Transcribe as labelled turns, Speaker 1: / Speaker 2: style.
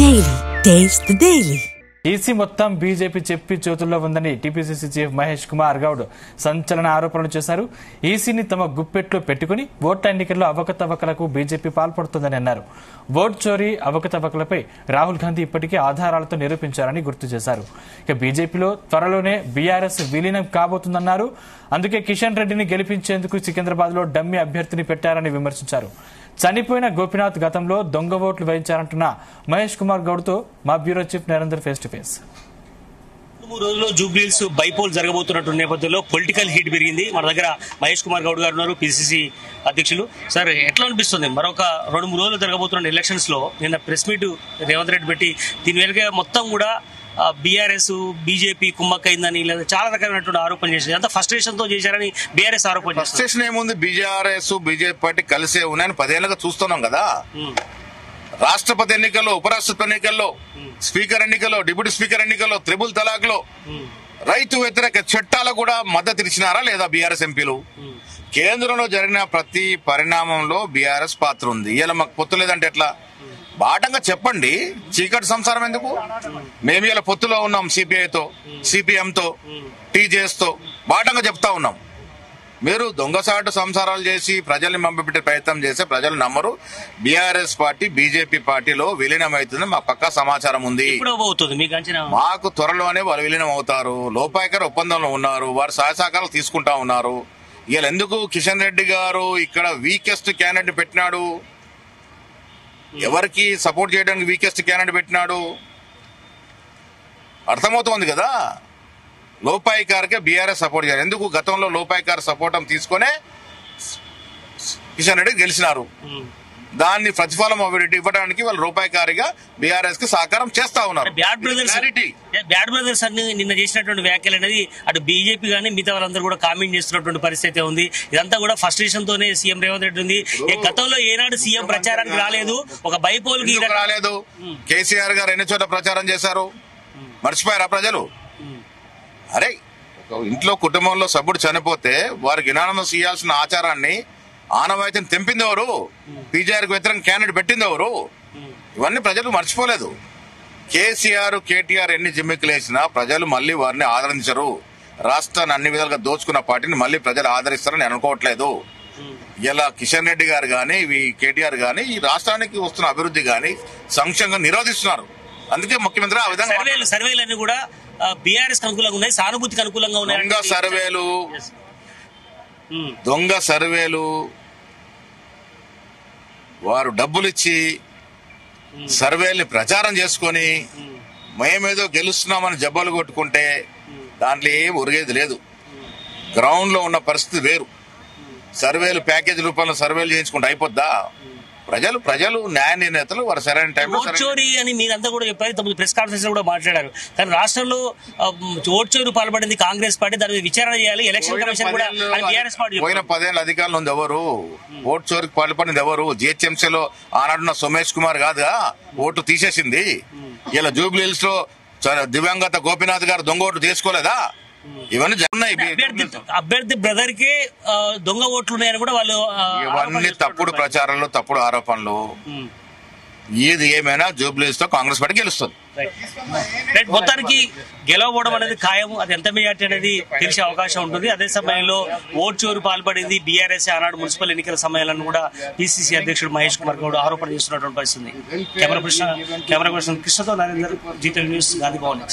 Speaker 1: Daily. Taste the Daily.
Speaker 2: EC మొత్తం BJP చెప్పి చేతుల్లో ఉందని టీపీసీసీ చీఫ్ మహేష్ కుమార్ గౌడ్ సంచలన ఆరోపణలు చేశారు. ఈసీని తమ గుప్పెట్లో పెట్టుకుని ఓట్ల ఎన్నికల్లో అవకతవకలకు బీజేపీ పాల్పడుతుందని అన్నారు. ఓట్ చోరీ అవకతవకలపై రాహుల్ గాంధీ ఇప్పటికే ఆధారాలతో నిరూపించారని గుర్తు చేశారు. ఇక బీజేపీలో త్వరలోనే బీఆర్ఎస్ విలీనం కాబోతుందన్నారు. అందుకే కిషన్ రెడ్డిని గెలిపించేందుకు సికింద్రాబాద్ లో డమ్మీ అభ్యర్థిని పెట్టారని విమర్శించారు. చనిపోయిన గోపీనాథ్ గతంలో దొంగ ఓట్లు వేయించారంటున్న మహేష్ కుమార్ గౌడ్ తో మా bureau chief Narender face to face.
Speaker 3: 3 రోజుల్లో జూబ్లీహిల్స్ బైపోల్ జరగబోతున్నట్టు నేపథ్యంలో పొలిటికల్ హీట్ పెరిగింది. మన దగ్గర మహేష్ కుమార్ గౌడ్ గారు ఉన్నారు, పిసిసి అధ్యక్షులు. సార్, ఎట్లా అనిపిస్తుంది మరొక 2-3 రోజులు జరగబోతున్న ఎలక్షన్స్ లో నిన్న ప్రెస్ మీట్ రేవంత్ రెడ్డి పెట్టి దీని వెనుక మొత్తం కూడా బీఆర్ఎస్ బీజేపీ కుమ్మక్కైందని లేదా చాలా రకమైనటువంటి ఆరోపణలు చేశారు. అంత ఫ్రస్ట్రేషన్ తో చేశారని బీఆర్ఎస్ ఆరోపణ.
Speaker 4: ఫ్రస్ట్రేషన్ ఏముంది? బీఆర్ఎస్ బీజేపీ పార్టీ కలిసే ఉన్నాయని 10 ఏళ్లుగా చూస్తున్నాం కదా. రాష్ట్రపతి ఎన్నికల్లో, ఉపరాష్ట్రపతి ఎన్నికల్లో, స్పీకర్ ఎన్నికల్లో, డిప్యూటీ స్పీకర్ ఎన్నికల్లో, త్రిబుల్ తలాక్ లో, రైతు వ్యతిరేక చట్టాలకు కూడా మద్దతు ఇచ్చినారా లేదా బీఆర్ఎస్ ఎంపీలు? కేంద్రంలో జరిగిన ప్రతి పరిణామంలో బీఆర్ఎస్ పాత్ర ఉంది. ఇలా మాకు పొత్తు లేదంటే ఎట్లా? బాటంగా చెప్పండి. చీకటి సంసారం ఎందుకు? మేము ఇలా పొత్తులో ఉన్నాం సిపిఐతో, సిపిఎంతో, టీజేఎస్ తో బాటంగా చెప్తా ఉన్నాం. మీరు దొంగసాటు సంసారాలు చేసి ప్రజల్ని మభ్యపెట్టే ప్రయత్నం చేస్తే ప్రజలు నమ్మరు. బీఆర్ఎస్ పార్టీ బీజేపీ పార్టీలో విలీనం అవుతుంది, మాకు పక్కా సమాచారం ఉంది. మాకు త్వరలోనే వాళ్ళు విలీనం అవుతారు. లోపాయకర ఒప్పందంలో ఉన్నారు, వారు సహాయ సహకారాలు తీసుకుంటా ఉన్నారు. వీళ్ళు ఎందుకు కిషన్ రెడ్డి గారు ఇక్కడ వీకెస్ట్ క్యాండిడేట్ పెట్టినాడు? ఎవరికి సపోర్ట్ చేయడానికి వీకెస్ట్ క్యాండిడేట్ పెట్టినాడు? అర్థమవుతోంది కదా. లోపాయికార్కే బీఆర్ఎస్ సపోర్ట్ చేయాలి. ఎందుకు? గతంలో లోపాయికార్ సపోర్ట్ తీసుకునే కిషన్ రెడ్డి గెలిచినారు. దాన్ని ప్రతిఫలం ఇవ్వడానికి వాళ్ళు రూపాయికారిగా బీఆర్ఎస్ కి సహకారం చేస్తా ఉన్నారు.
Speaker 3: బ్యాడ్ బ్రదర్స్ అన్ని నిన్న చేసినటువంటి వ్యాఖ్యలు అనేది అటు బీజేపీ గానీ మిగతా వాళ్ళందరూ కూడా కామెంట్ చేస్తున్నటువంటి పరిస్థితి ఉంది. ఇదంతా కూడా ఫ్రస్ట్రేషన్ తోనే సీఎం రేవంత్ రెడ్డి ఉంది. గతంలో ఏనాడు సీఎం ప్రచారానికి రాలేదు, ఒక బైపోల్ కి
Speaker 4: రాలేదు. కేసీఆర్ గారు ఎన్ని చోట్ల ప్రచారం చేశారు? మర్చిపోయారా ప్రజలు? అరే, ఇంట్లో కుటుంబంలో సభ్యుడు చనిపోతే వారికి వినానం చేయాల్సిన ఆచారాన్ని, ఆనవాయితీని తెంపింది ఎవరు? పీజీఆర్కి వ్యతిరేకంగా క్యాండిడేట్ పెట్టింది ఎవరు? ఇవన్నీ ప్రజలు మర్చిపోలేదు. కేసీఆర్, కేటీఆర్ ఎన్ని జిమ్మిక్కులు వేసినా ప్రజలు మళ్లీ వారిని ఆదరించరు. రాష్ట్రాన్ని అన్ని విధాలుగా దోచుకున్న పార్టీని మళ్లీ ప్రజలు ఆదరిస్తారని అనుకోవట్లేదు. ఇలా కిషన్ రెడ్డి గారు గాని, కేటీఆర్ గాని ఈ రాష్ట్రానికి వస్తున్న అభివృద్ధి గాని సంక్షేమంగా నిరోధిస్తున్నారు. అందుకే ముఖ్యమంత్రి ఆ విధంగా
Speaker 3: సర్వేలన్నీ కూడా బీఆర్ఎస్ అనుకూలంగా ఉన్నాయి, సానుభూతికి అనుకూలంగా ఉన్నాయి.
Speaker 4: దొంగ సర్వేలు వారు డబ్బులిచ్చి సర్వేల్ని ప్రచారం చేసుకొని మేమేదో గెలుస్తున్నామని జబ్బలు కొట్టుకుంటే దాంట్లో ఏం ఒరిగేది లేదు. గ్రౌండ్ లో ఉన్న పరిస్థితి వేరు. సర్వేలు ప్యాకేజీ రూపంలో సర్వేలు చేయించుకుంటే అయిపోద్దా? ప్రజలు న్యాయ నిర్ణేతలు వారు సరైన టైంలో.
Speaker 3: ఓట్ చోరీ అని మీరంతా కూడా చెప్పారు, తమ ప్రెస్ కాన్ఫరెన్స్ లో కూడా మాట్లాడారు. కానీ రాష్ట్రంలో ఓట్ చోరీ పాల్పడింది కాంగ్రెస్ పార్టీ, దాని మీద విచారణ చేయాలి. ఎలక్షన్ కమిషన్ కూడా బీఆర్ఎస్ పార్టీ.
Speaker 4: పోయిన 10 ఏళ్ళ అధికారులు ఉంది ఎవరు? ఓట్ చోరీకి పాల్పడింది ఎవరు? జిహెచ్ఎంసీలో ఆనాడున్న సోమేష్ కుమార్ కాదుగా ఓటు తీసేసింది. ఇలా జూబ్లీహిల్స్ లో దివంగత గోపీనాథ్ గారు దొంగ ఓట్లు తీసుకోలేదా? ఇవన్నీ జరుగుతున్నాయి.
Speaker 3: అభ్యర్థి బ్రదర్ కి దొంగ ఓట్లు ఉన్నాయని కూడా వాళ్ళు.
Speaker 4: ఇవన్నీ తప్పుడు ప్రచారాలు, తప్పుడు ఆరోపణలు. ఏది ఏమైనా జూబ్లీహిల్స్ తో కాంగ్రెస్ పార్టీ గెలుస్తుంది.
Speaker 3: మొత్తానికి గెలవడం అనేది ఖాయం. అది ఎంత మెజార్టీ అనేది తెలిసే అవకాశం ఉంటుంది. అదే సమయంలో ఓట్ చోరు పాల్పడింది బీఆర్ఎస్ ఆనాడు మున్సిపల్ ఎన్నికల సమయాలను కూడా పిసిసి అధ్యక్షుడు మహేష్ కుమార్ గౌడ్ ఆరోపణ చేస్తున్నటువంటి పరిస్థితి. కెమెరా పర్సన్ కృష్ణతో నరేందర్, జీటీ న్యూస్, గాంధీ భవన్.